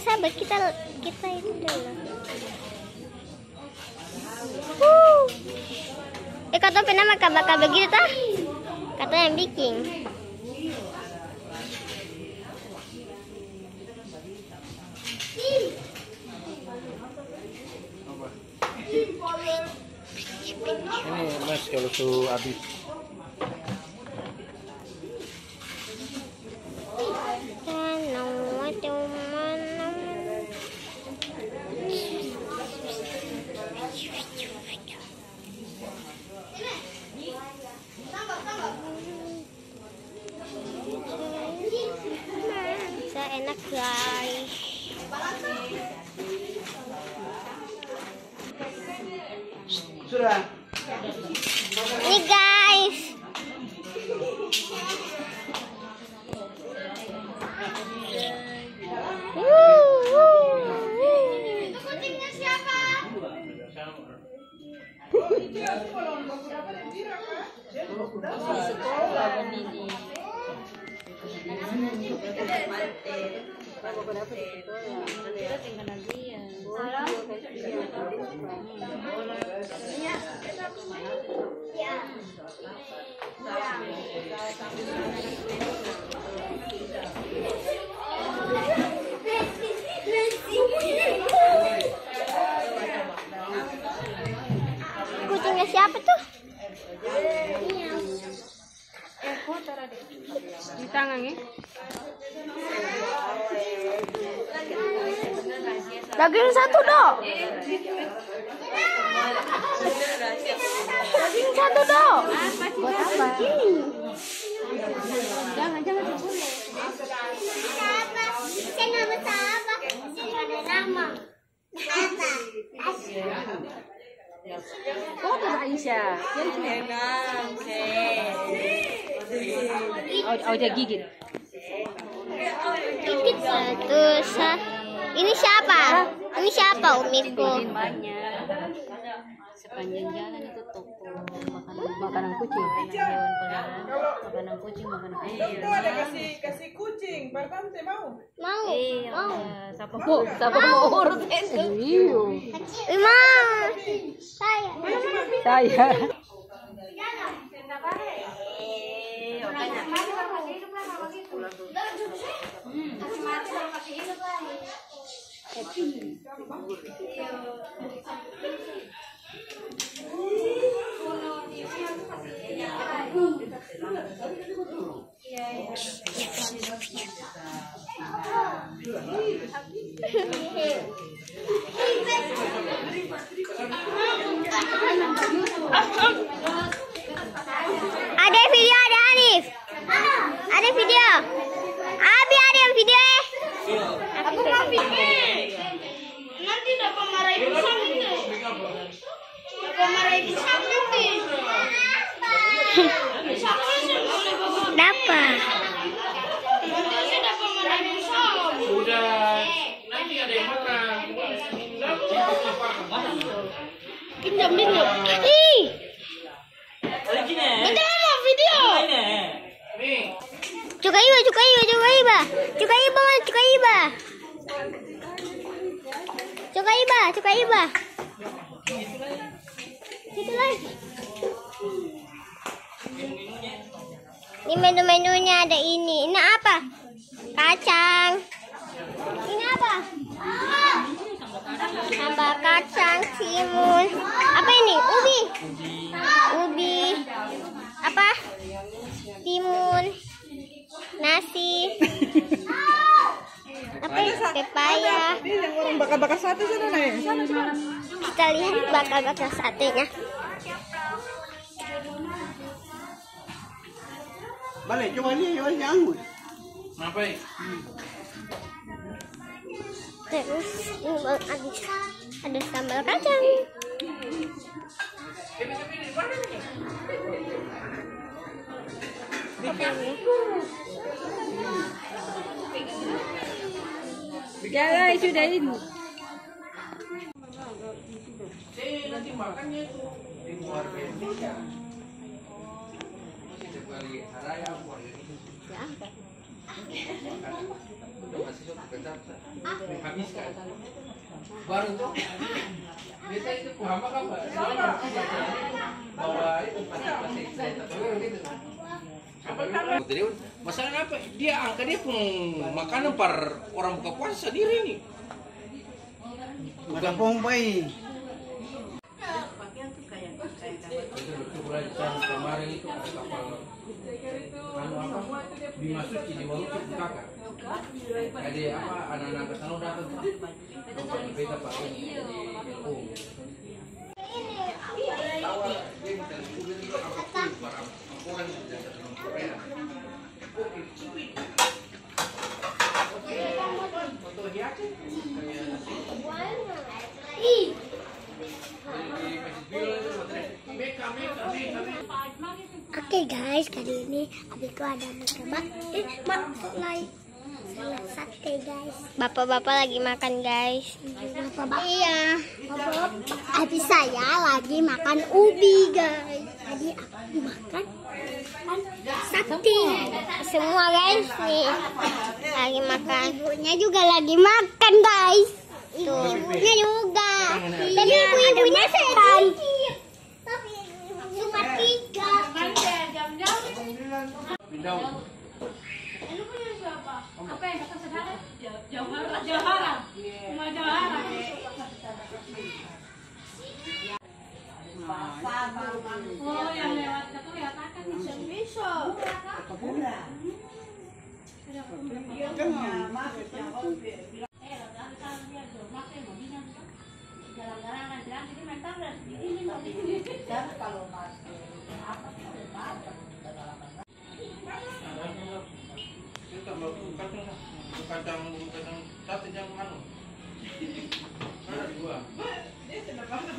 sabar kita itu dulu. Kata pernah bakal begitu tah? Kata yang bikin. Ini Mas kalau tuh habis. Enak guys. Sudah. Ini guys. Itu kucingnya siapa? Kucingnya siapa tuh? Di tangannya. Daging satu dok. Daging satu dok. Buat apa? Jangan dipulih. Saya nggak bisa apa. Saya ada nama. Apa? Oh, ada Aisyah. Oh, dia gigit. Gigit satu. Ini siapa? Ini siapa umiku? Sepanjang jalan itu toko makanan kucing, hewan peliharaan, makanan kucing, makanan ayam. Itu ada kasih kucing, Bartante mau? Mau? Mau? Siapa mau urut itu? Iya. Mau? Saya. Ada video, ada Hanif. Ada video. Abi ada yang video. Aku mau video. Nanti dapat marahin pisang itu. Dapat marahin pisang nanti. Dapat. Nanti saya dapat marahin pisang. Udah. Nanti ada yang makan. Pinjam. Ih. Ini. Betul mau video. Nih. Cukai iba. Itu lagi. Ini menu-menunya ada ini. Ini apa? Kacang. Ini apa? Sambal kacang, timun. Apa ini? Ubi. Apa? Timun. Nasi. Apa? Pepaya. Ini yang orang bakar-bakar sate sana nih. Kita lihat bakar-bakar satenya. Balik, coba ni, coba jangan. Ngapain? Terus ini ada sambal kacang. Ya, sudah ini. Nanti makannya itu di luar Indonesia. Setiap kali hari raya Habiskan. Baru tuh. Biasa itu kuhama kan Pak. Bawa itu pasti gitu. Jadi masalahnya apa? Dia angka dia pun makanan par orang buka puasa sendiri nih. Bukan Bombay. Kemarin itu ada kapal Bima Suci di Walucu Kakak. Jadi apa anak-anak kesana datang beda Pak. Oke guys, kali ini abiku ada mencoba like sate guys. Bapak-bapak lagi makan guys. Bapak-bapak. Iya. Bapak. Habis saya lagi makan ubi guys. Tadi aku makan sate. Semua guys nih lagi makan. Ibunya juga lagi makan guys. Tuh, ibunya juga. Tapi ibu-ibunya sedikit. Cuma 3. Apa yang kata saudara? Jauhara. Cuma Jauhara. Oh, yang lewat itu katakan bisa. Kacang sate yang anu. Ada 2. Dia sudah pernah